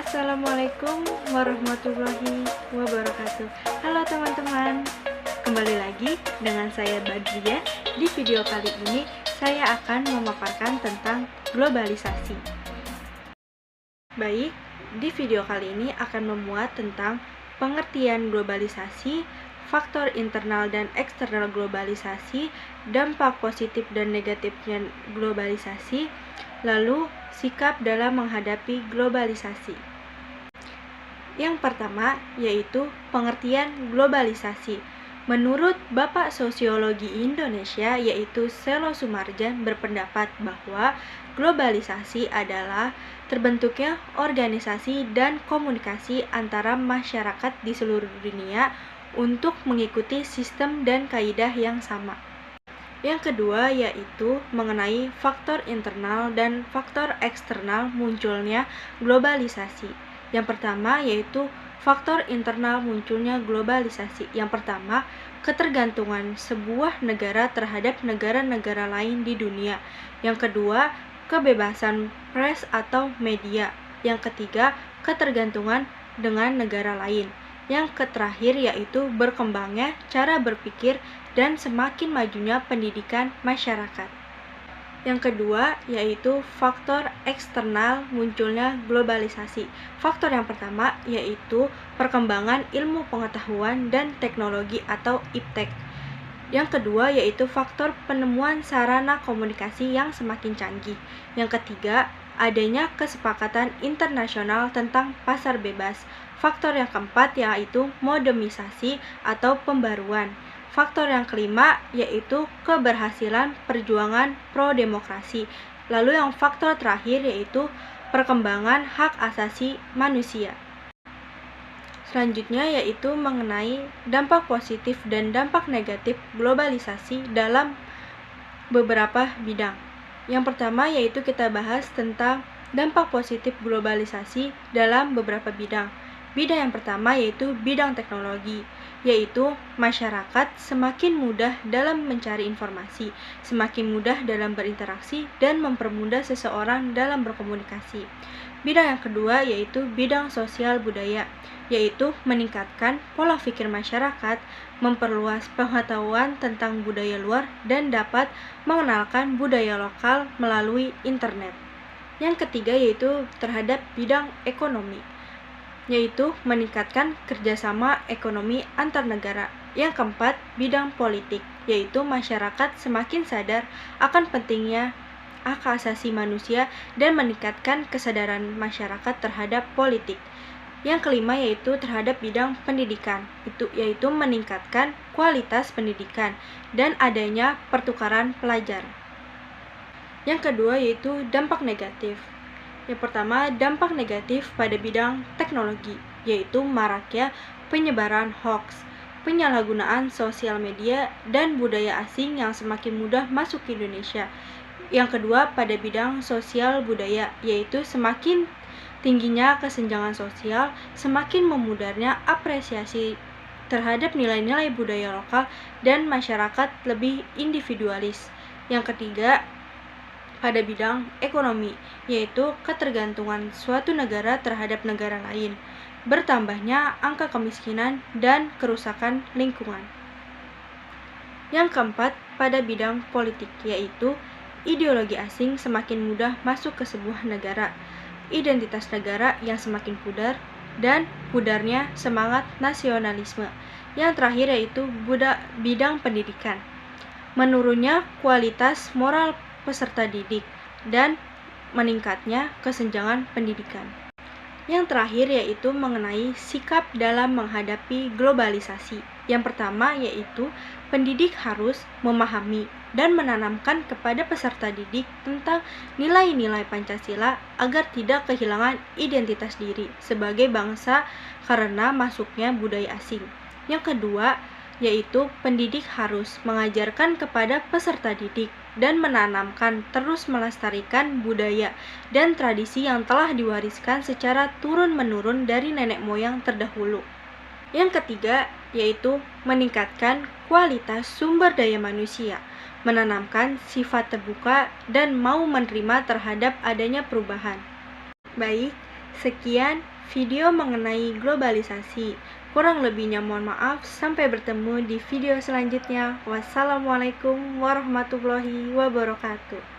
Assalamualaikum warahmatullahi wabarakatuh. Halo teman-teman, kembali lagi dengan saya Badriah. Di video kali ini saya akan memaparkan tentang globalisasi. Baik, di video kali ini akan memuat tentang pengertian globalisasi, faktor internal dan eksternal globalisasi, dampak positif dan negatifnya globalisasi, lalu sikap dalam menghadapi globalisasi. Yang pertama yaitu pengertian globalisasi. Menurut Bapak Sosiologi Indonesia yaitu Selo Sumarjan berpendapat bahwa globalisasi adalah terbentuknya organisasi dan komunikasi antara masyarakat di seluruh dunia untuk mengikuti sistem dan kaidah yang sama. Yang kedua yaitu mengenai faktor internal dan faktor eksternal munculnya globalisasi. Yang pertama yaitu faktor internal munculnya globalisasi. Yang pertama, ketergantungan sebuah negara terhadap negara-negara lain di dunia. Yang kedua, kebebasan pers atau media. Yang ketiga, ketergantungan dengan negara lain. Yang terakhir yaitu berkembangnya cara berpikir dan semakin majunya pendidikan masyarakat. Yang kedua yaitu faktor eksternal munculnya globalisasi. Faktor yang pertama yaitu perkembangan ilmu pengetahuan dan teknologi atau iptek. Yang kedua yaitu faktor penemuan sarana komunikasi yang semakin canggih. Yang ketiga, adanya kesepakatan internasional tentang pasar bebas. Faktor yang keempat yaitu modernisasi atau pembaruan. Faktor yang kelima yaitu keberhasilan perjuangan pro-demokrasi. Lalu yang faktor terakhir yaitu perkembangan hak asasi manusia. Selanjutnya yaitu mengenai dampak positif dan dampak negatif globalisasi dalam beberapa bidang. Yang pertama yaitu kita bahas tentang dampak positif globalisasi dalam beberapa bidang. Bidang yang pertama yaitu bidang teknologi, yaitu masyarakat semakin mudah dalam mencari informasi, semakin mudah dalam berinteraksi dan mempermudah seseorang dalam berkomunikasi. Bidang yang kedua yaitu bidang sosial budaya, yaitu meningkatkan pola pikir masyarakat, memperluas pengetahuan tentang budaya luar dan dapat mengenalkan budaya lokal melalui internet. Yang ketiga yaitu terhadap bidang ekonomi, yaitu meningkatkan kerjasama ekonomi antar negara. Yang keempat, bidang politik, yaitu masyarakat semakin sadar akan pentingnya hak asasi manusia dan meningkatkan kesadaran masyarakat terhadap politik. Yang kelima yaitu terhadap bidang pendidikan, yaitu meningkatkan kualitas pendidikan dan adanya pertukaran pelajar. Yang kedua yaitu dampak negatif. Yang pertama, dampak negatif pada bidang teknologi, yaitu maraknya penyebaran hoax, penyalahgunaan sosial media, dan budaya asing yang semakin mudah masuk ke Indonesia. Yang kedua, pada bidang sosial budaya, yaitu semakin tingginya kesenjangan sosial, semakin memudarnya apresiasi terhadap nilai-nilai budaya lokal, dan masyarakat lebih individualis. Yang ketiga, pada bidang ekonomi, yaitu ketergantungan suatu negara terhadap negara lain, bertambahnya angka kemiskinan dan kerusakan lingkungan. Yang keempat, pada bidang politik, yaitu ideologi asing semakin mudah masuk ke sebuah negara, identitas negara yang semakin pudar, dan pudarnya semangat nasionalisme. Yang terakhir yaitu bidang pendidikan, menurunnya kualitas moral peserta didik dan meningkatnya kesenjangan pendidikan. Yang terakhir yaitu mengenai sikap dalam menghadapi globalisasi. Yang pertama yaitu pendidik harus memahami dan menanamkan kepada peserta didik tentang nilai-nilai Pancasila agar tidak kehilangan identitas diri sebagai bangsa karena masuknya budaya asing. Yang kedua yaitu pendidik harus mengajarkan kepada peserta didik dan menanamkan terus melestarikan budaya dan tradisi yang telah diwariskan secara turun-menurun dari nenek moyang terdahulu. Yang ketiga yaitu meningkatkan kualitas sumber daya manusia, menanamkan sifat terbuka dan mau menerima terhadap adanya perubahan. Baik, sekian video mengenai globalisasi. Kurang lebihnya mohon maaf, sampai bertemu di video selanjutnya. Wassalamualaikum warahmatullahi wabarakatuh.